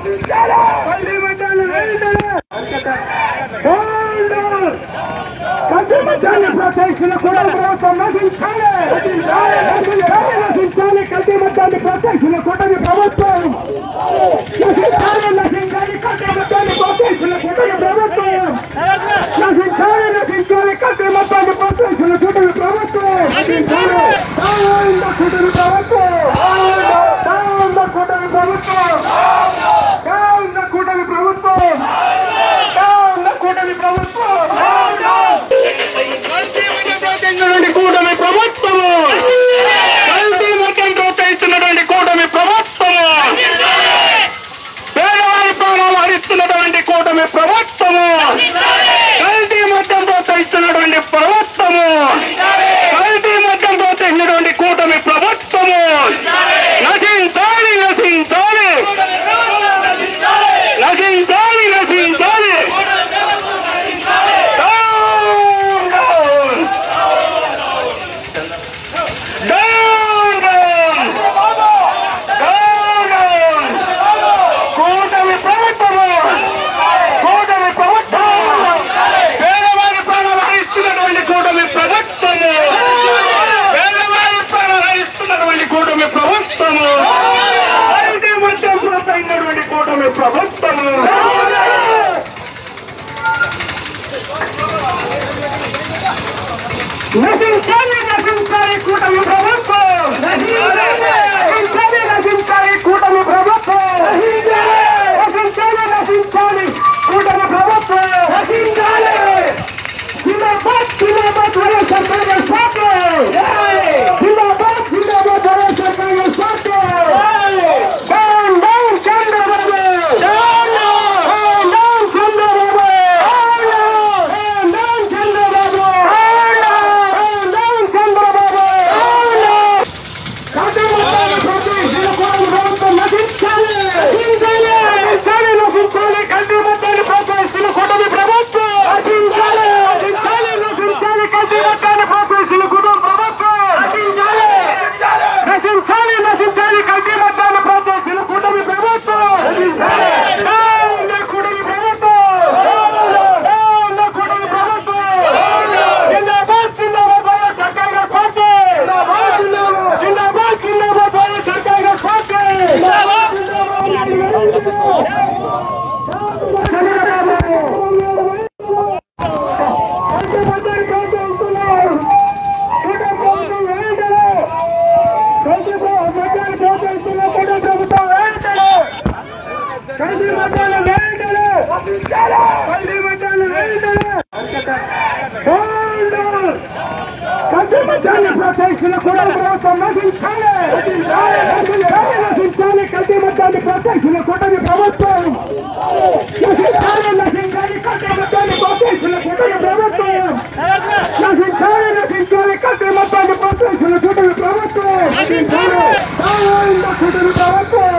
కల్తీ మద్యాన్ని వెంటనే కల్తీ మద్యాన్ని ప్రోత్సహిస్తున్న కూటమి ప్రభుత్వం నశించాలి. నశించాలి కల్తీ మద్యాన్ని ప్రోత్సహిస్తున్న కూటమి ప్రభుత్వం నశించాలి. నశించాలి కల్తీ మద్యాన్ని ప్రోత్సహిస్తున్న కూటమి ప్రభుత్వం నశించాలి. నశించాలి కల్తీ మద్యాన్ని ప్రోత్సహిస్తున్న కూటమి ప్రభుత్వం నశించాలి. కూటమి ప్రభుత్వం కూటమి ప్రభుత్వం కూటమి ప్రభుత్వం కూటమి ప్రభుత్వం కూటమి ప్రభుత్వము కల్తీ మద్యం ప్రోత్సహిస్తున్నటువంటి కూటమి ప్రభుత్వము పేదవారి ప్రాణాలు హరిస్తున్నటువంటి కూటమి ప్రభుత్వము కల్తీ మద్యం ప్రోత్సహిస్తున్నటువంటి ప్రభుత్వము కల్తీ మద్యం ప్రోత్సహిస్తున్నటువంటి కూటమి ప్రభుత్వము నశించాలి. నశించాలి. నశించాలి. నశించాలి. కూటమి ప్రభుత్వము కూటమి ప్రభుత్వం పేదవారి ప్రాణాలు హరిస్తున్నటువంటి కూటమి ప్రభుత్వము పేదవారి ప్రాణాలు హరిస్తున్నటువంటి కూటమి ప్రభుత్వము కల్తీ మద్యం ప్రోత్సహించినటువంటి కూటమి ప్రభుత్వము నశించాలి. నశించాలి కూటమి ప్రభుత్వం నశించాలి. నశించాలి కూటమి ప్రభుత్వం నశించాలి. నశించాలి కూటమి ప్రభుత్వం నశించాలి. జిందాబాద్ జిందాబాద్ వైఎస్ఆర్ కాంగ్రెస్ పార్టీ జిందాబాద్ జిందాబాద్ YSR Congress Party down down Chandrababu down down Chandrababu down Chandrababu down Chandrababu ప్రభుత్వం నశించాలి. నశించాలి. నశించాలి కల్తీ మద్యాన్ని ప్రోత్సహిస్తున్న కూటమి ప్రభుత్వం నశించాలి. నశించాలి. నశించాలి కల్తీ మద్యాన్ని ప్రోత్సహిస్తున్న కూటమి ప్రభుత్వం నశించాలి. నశించాలి. నశించాలి కల్తీ మద్యాన్ని ప్రోత్సహిస్తున్న కూటమి ప్రభుత్వం నశించాలి. కూటమి ప్రభుత్వం కూటమి ప్రభుత్వం జిందాబాద్ జిందాబాద్ వైఎస్ఆర్ కాంగ్రెస్ పార్టీ జిందాబాద్ జిందాబాద్ వైఎస్ఆర్ కాంగ్రెస్ పార్టీ ప్రోత్సహిస్తున్న కూటమి ప్రభుత్వం నశించాలి. నశించాలి కల్తీ మద్యాన్ని ప్రోత్సహిస్తున్న కూటమి ప్రభుత్వం నశించాలి. నశించాలి కల్తీ మద్యాన్ని ప్రోత్సహిస్తున్న కూటమి ప్రభుత్వం నశించాలి. నశించాలి కల్తీ మద్యాన్ని ప్రోత్సహిస్తున్న కూటమి ప్రభుత్వం నశించాలి. కూటమి ప్రభుత్వం